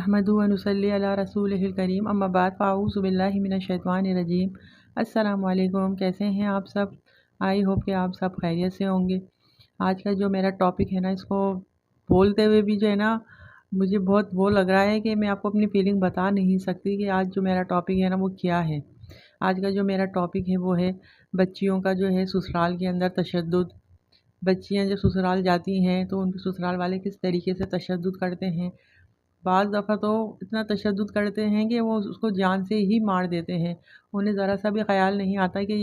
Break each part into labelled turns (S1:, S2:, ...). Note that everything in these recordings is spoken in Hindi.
S1: नहमदु व नुसल्ली अला रसूलिहिल करीम अम्मा बाद फ़ाऊज़ु बिल्लाहि मिनश्शैतानिर्रजीम। अस्सलामु अलैकुम, कैसे हैं आप सब। आई होप कि आप सब खैरियत से होंगे। आज का जो मेरा टॉपिक है ना, इसको बोलते हुए भी जो है ना मुझे बहुत वो लग रहा है कि मैं आपको अपनी फीलिंग बता नहीं सकती कि आज जो मेरा टॉपिक है ना वो क्या है। आज का जो मेरा टॉपिक है वो है बच्चियों का जो है ससुराल के अंदर तशद्दुद। बच्चियाँ जब ससुराल जाती हैं तो उनके ससुराल वाले किस तरीके से तशद्दुद करते हैं। बाज़ दफ़ा तो इतना तशद्दुद करते हैं कि वो उसको जान से ही मार देते हैं। उन्हें ज़रा सा भी ख़याल नहीं आता कि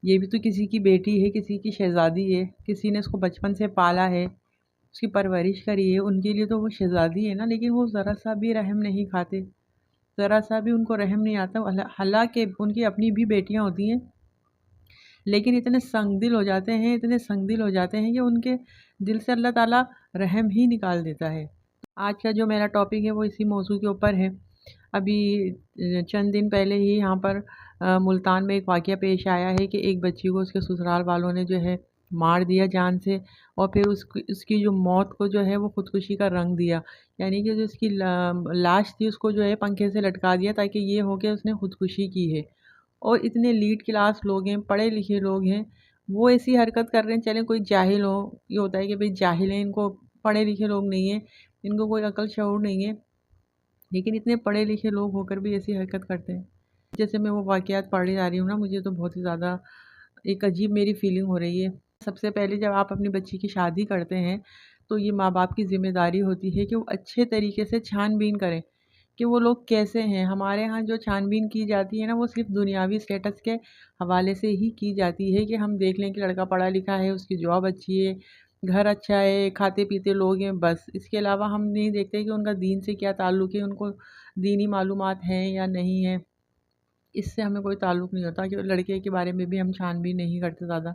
S1: ये भी तो किसी की बेटी है, किसी की शहज़ादी है, किसी ने उसको बचपन से पाला है, उसकी परवरिश करी है, उनके लिए तो वो शहज़ादी है ना। लेकिन वो ज़रा सा भी रहम नहीं खाते, ज़रा सा भी उनको रहम नहीं आता। हालाँकि उनकी अपनी भी बेटियाँ होती हैं, लेकिन इतने संगदिल हो जाते हैं, इतने संगदिल हो जाते हैं कि उनके दिल से अल्लाह ताला रहम ही निकाल देता है। आज का जो मेरा टॉपिक है वो इसी मौजू के ऊपर है। अभी चंद दिन पहले ही यहाँ पर मुल्तान में एक वाक़या पेश आया है कि एक बच्ची को उसके ससुराल वालों ने जो है मार दिया जान से, और फिर उसकी जो मौत को जो है वो ख़ुदकुशी का रंग दिया। यानी कि जो उसकी लाश थी उसको जो है पंखे से लटका दिया ताकि ये हो कि उसने ख़ुदकुशी की है। और इतने लीड क्लास लोग हैं, पढ़े लिखे लोग हैं, वो ऐसी हरकत कर रहे हैं। चलें कोई जाहिल हो, ये होता है कि भाई जाहिल हैं, इनको पढ़े लिखे लोग नहीं हैं, इनको कोई अकल शऊर नहीं है, लेकिन इतने पढ़े लिखे लोग होकर भी ऐसी हरकत करते हैं। जैसे मैं वो वाक़यात पढ़े जा रही हूँ ना, मुझे तो बहुत ही ज़्यादा एक अजीब मेरी फ़ीलिंग हो रही है। सबसे पहले जब आप अपनी बच्ची की शादी करते हैं, तो ये माँ-बाप की ज़िम्मेदारी होती है कि वो अच्छे तरीके से छान-बीन करें कि वो लोग कैसे हैं। हमारे यहाँ जो छान-बीन की जाती है ना, वो सिर्फ़ दुनियावी स्टेटस के हवाले से ही की जाती है कि हम देख लें कि लड़का पढ़ा-लिखा है, उसकी जॉब अच्छी है, घर अच्छा है, खाते-पीते लोग हैं, बस। इसके अलावा हम नहीं देखते कि उनका दीन से क्या ताल्लुक़ है, उनको दीनी मालूमात हैं या नहीं हैं। इससे हमें कोई ताल्लुक़ नहीं होता कि लड़के के बारे में भी हम छान-बीन नहीं करते ज़्यादा।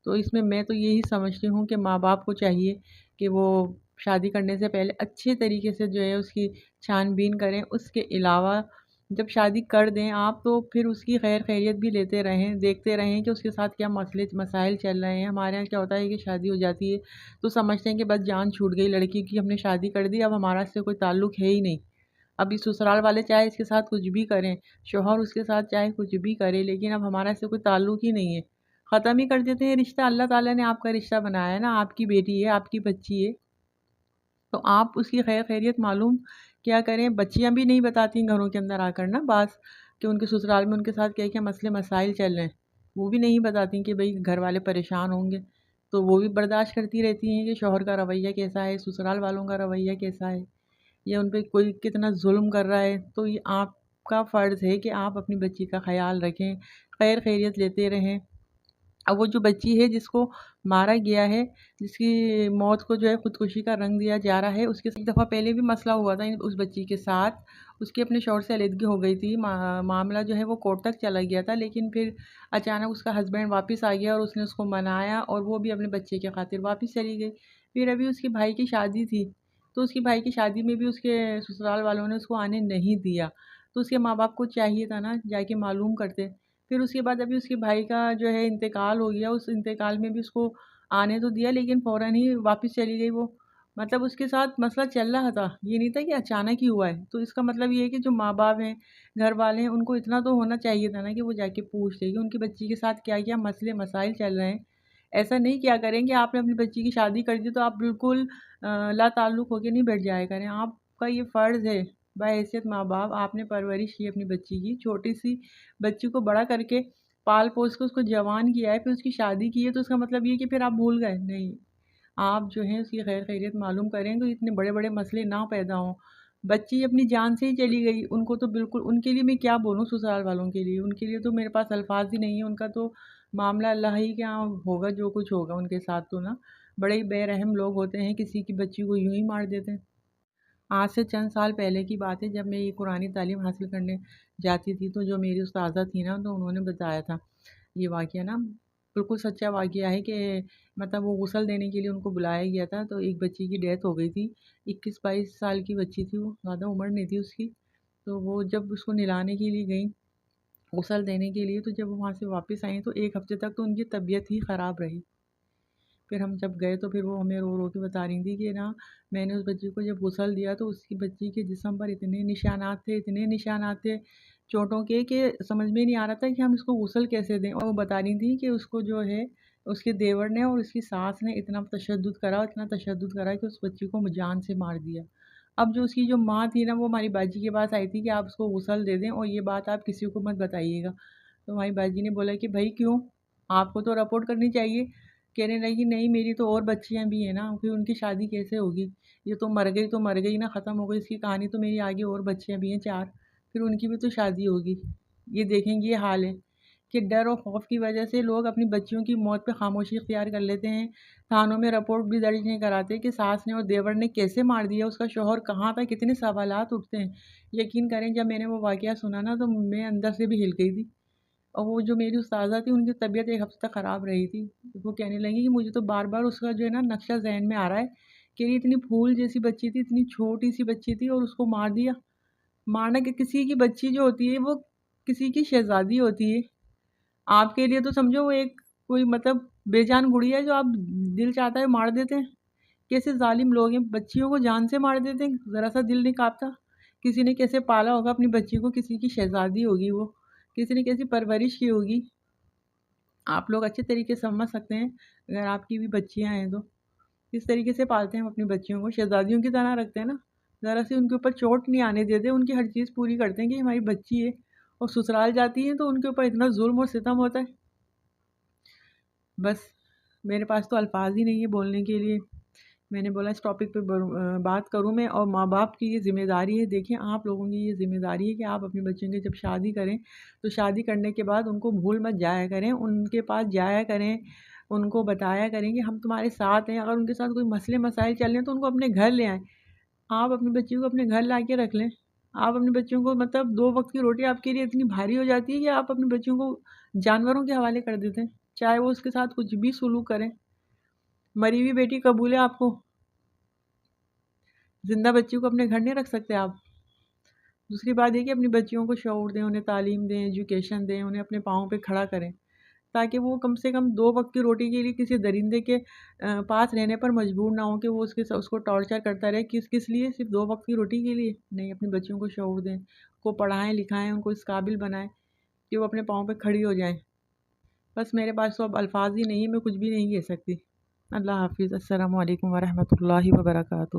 S1: तो इसमें मैं तो यही समझती हूँ कि माँ-बाप को चाहिए कि वो शादी करने से पहले अच्छे तरीके से जो है उसकी छान-बीन करें। उसके अलावा जब शादी कर दें आप, तो फिर उसकी खैर-खैरियत भी लेते रहें, देखते रहें कि उसके साथ क्या मसले मसाइल चल रहे हैं। हमारे यहाँ क्या होता है कि शादी हो जाती है तो समझते हैं कि बस जान छूट गई लड़की की, हमने शादी कर दी, अब हमारा इससे कोई ताल्लुक़ है ही नहीं। अब इस ससुराल वाले चाहे इसके साथ कुछ भी करें, शौहर उसके साथ चाहे कुछ भी करे, लेकिन अब हमारा इससे कोई ताल्लुक़ ही नहीं है। ख़त्म ही कर देते हैं रिश्ता। अल्लाह ताला ने आपका रिश्ता बनाया है ना, आपकी बेटी है, आपकी बच्ची है, तो आप उसकी खैर-खैरियत मालूम क्या करें। बच्चियाँ भी नहीं बताती घरों के अंदर आकर ना बात कि उनके ससुराल में उनके साथ क्या-क्या मसले मसाइल चल रहे हैं। वो भी नहीं बताती कि भई घर वाले परेशान होंगे, तो वो भी बर्दाश्त करती रहती हैं कि शौहर का रवैया कैसा है, ससुराल वालों का रवैया कैसा है, या उन पे कोई कितना ज़ुल्म कर रहा है। तो ये आपका फ़र्ज़ है कि आप अपनी बच्ची का ख़याल रखें, खैर-खैरियत लेते रहें। अब वो जो बच्ची है जिसको मारा गया है, जिसकी मौत को जो है ख़ुदकुशी का रंग दिया जा रहा है, उसके एक दफ़ा पहले भी मसला हुआ था उस बच्ची के साथ। उसकी अपने शौहर से अलहदगी हो गई थी। मामला जो है वो कोर्ट तक चला गया था, लेकिन फिर अचानक उसका हस्बैंड वापस आ गया और उसने उसको मनाया और वो भी अपने बच्चे की खातिर वापस चली गई। फिर अभी उसके भाई की शादी थी, तो उसकी भाई की शादी में भी उसके ससुराल वालों ने उसको आने नहीं दिया। तो उसके माँ-बाप को चाहिए था ना जाके मालूम करते। फिर उसके बाद अभी उसके भाई का जो है इंतकाल हो गया, उस इंतकाल में भी उसको आने तो दिया, लेकिन फ़ौरन ही वापस चली गई वो। मतलब उसके साथ मसला चल रहा था, ये नहीं था कि अचानक ही हुआ है। तो इसका मतलब ये है कि जो माँ-बाप हैं, घर वाले हैं, उनको इतना तो होना चाहिए था ना कि वो जाके पूछ लें कि उनकी बच्ची के साथ क्या-क्या मसले मसाइल चल रहे हैं। ऐसा नहीं किया करें कि आपने अपनी बच्ची की शादी कर दी तो आप बिल्कुल लाताल्लुक़ होके नहीं बैठ जाया करें। आपका ये फ़र्ज़ है, बहैसियत माँ-बाप आपने परवरिश की अपनी बच्ची की, छोटी-सी बच्ची को बड़ा करके पाल-पोस के उसको जवान किया है, फिर उसकी शादी की है, तो इसका मतलब ये है कि फिर आप भूल गए? नहीं, आप जो है उसकी खैर-खैरियत मालूम करें तो इतने बड़े-बड़े मसले ना पैदा हों। बच्ची अपनी जान से ही चली गई, उनको तो बिल्कुल, उनके लिए मैं क्या बोलूँ ससुराल वालों के लिए, उनके लिए तो मेरे पास अल्फ़ाज़ ही नहीं है। उनका तो मामला अल्लाह ही के यहाँ होगा, जो कुछ होगा उनके साथ तो ना। बड़े ही बेरहम लोग होते हैं, किसी की बच्ची को यूँ ही मार देते हैं। आज से चंद साल पहले की बात है, जब मैं ये कुरानी तालीम हासिल करने जाती थी, तो जो मेरी उस्ताज़ा थी ना, तो उन्होंने बताया था ये वाक़या ना, बिल्कुल सच्चा वाक़या है कि मतलब वो गुस्ल देने के लिए उनको बुलाया गया था, तो एक बच्ची की डेथ हो गई थी। 21-22 साल की बच्ची थी वो, ज़्यादा उम्र नहीं थी उसकी। तो वो जब उसको नहलाने के लिए गईं, गुस्ल देने के लिए, तो जब वो वहाँ से वापस आईं, तो 1 हफ़्ते तक तो उनकी तबीयत ही ख़राब रही। फिर हम जब गए तो फिर वो हमें रो रो के बता रही थी कि ना मैंने उस बच्ची को जब गुसल दिया तो उसकी बच्ची के जिस्म पर इतने निशानात थे, इतने निशानात थे चोटों के, कि समझ में नहीं आ रहा था कि हम इसको गुसल कैसे दें। और वो बता रही थी कि उसको जो है उसके देवर ने और उसकी सास ने इतना तशद्दुद करा, इतना तशद्दुद करा कि उस बच्ची को जान से मार दिया। अब जो उसकी जो माँ थी ना, वो हमारी बाजी के पास आई थी कि आप उसको गुसल दे दें और ये बात आप किसी को मत बताइएगा। तो हमारी बाजी ने बोला कि भाई क्यों, आपको तो रिपोर्ट करनी चाहिए। कहने लगी नहीं, मेरी तो और बच्चियाँ भी हैं ना, फिर उनकी शादी कैसे होगी, ये तो मर गई ना, ख़त्म हो गई इसकी कहानी, तो मेरी आगे और बच्चियाँ भी हैं 4, फिर उनकी भी तो शादी होगी। ये देखेंगे ये हाल है कि डर और खौफ की वजह से लोग अपनी बच्चियों की मौत पे खामोशी इख्तियार कर लेते हैं। थानों में रिपोर्ट भी दर्ज नहीं कराते कि सास ने और देवर ने कैसे मार दिया, उसका शौहर कहाँ था, कितने सवालात उठते हैं। यकीन करें जब मैंने वो वाक़या सुना ना तो मैं अंदर से भी हिल गई थी। और वो जो मेरी उस्ताज़ा थी उनकी तबीयत 1 हफ़्ते तक ख़राब रही थी। वो कहने लगी कि मुझे तो बार-बार उसका जो है ना नक्शा ज़हन में आ रहा है कि ये इतनी फूल जैसी बच्ची थी, इतनी छोटी-सी बच्ची थी और उसको मार दिया। मारना कि किसी की बच्ची जो होती है वो किसी की शहज़ादी होती है। आपके लिए तो समझो वो एक कोई मतलब बेजान गुड़िया है जो आप दिल चाहता है मार देते हैं। कैसे ज़ालिम लोग हैं, बच्चियों को जान से मार देते हैं, ज़रा-सा दिल नहीं काँपता। किसी ने कैसे पाला होगा अपनी बच्ची को, किसी की शहज़ादी होगी वो, किसी ने कैसी परवरिश की होगी। आप लोग अच्छे तरीके से समझ सकते हैं, अगर आपकी भी बच्चियाँ हैं तो। किस तरीके से पालते हैं हम अपनी बच्चियों को, शहज़ादियों की तरह रखते हैं ना। ज़रा-सी उनके ऊपर चोट नहीं आने देते, उनकी हर चीज़ पूरी करते हैं कि हमारी बच्ची है। और ससुराल जाती हैं तो उनके ऊपर इतना ज़ुल्म और सितम होता है, बस मेरे पास तो अल्फ़ाज़ ही नहीं है बोलने के लिए। मैंने बोला इस टॉपिक पे बात करूँ मैं, और माँ-बाप की ये ज़िम्मेदारी है। देखिए आप लोगों की ये ज़िम्मेदारी है कि आप अपने बच्चों की जब शादी करें, तो शादी करने के बाद उनको भूल मत जाया करें, उनके पास जाया करें, उनको बताया करें कि हम तुम्हारे साथ हैं। अगर उनके साथ कोई मसले मसाइल चल रहे हैं तो उनको अपने घर ले आएँ। आप अपनी बच्चियों को अपने घर ला के रख लें। आप अपने बच्चों को मतलब 2 वक़्त की रोटी आपके लिए इतनी भारी हो जाती है कि आप अपने बच्चों को जानवरों के हवाले कर देते हैं, चाहे वो उसके साथ कुछ भी सुलूक करें। मरी हुई बेटी कबूल है आपको, ज़िंदा बच्ची को अपने घर नहीं रख सकते आप। दूसरी बात ये कि अपनी बच्चियों को शऊर दें, उन्हें तालीम दें, एजुकेशन दें, उन्हें अपने पाँव पे खड़ा करें, ताकि वो कम से कम 2 वक़्त की रोटी के लिए किसी दरिंदे के पास रहने पर मजबूर ना हो कि वो उसको टॉर्चर करता रहे, किस लिए, सिर्फ़ 2 वक़्त की रोटी के लिए। नहीं, अपनी बच्चियों को शऊर दें, को पढ़ाएँ लिखाएँ, उनको इस काबिल बनाएँ कि वो अपने पाँव पे खड़ी हो जाएँ। बस मेरे पास तो अब अल्फ़ाज़ ही नहीं है, मैं कुछ भी नहीं कह सकती। अल्लाह हाफ़िज़। अस्सलामु अलैकुम व रहमतुल्लाहि व बरकातुहू।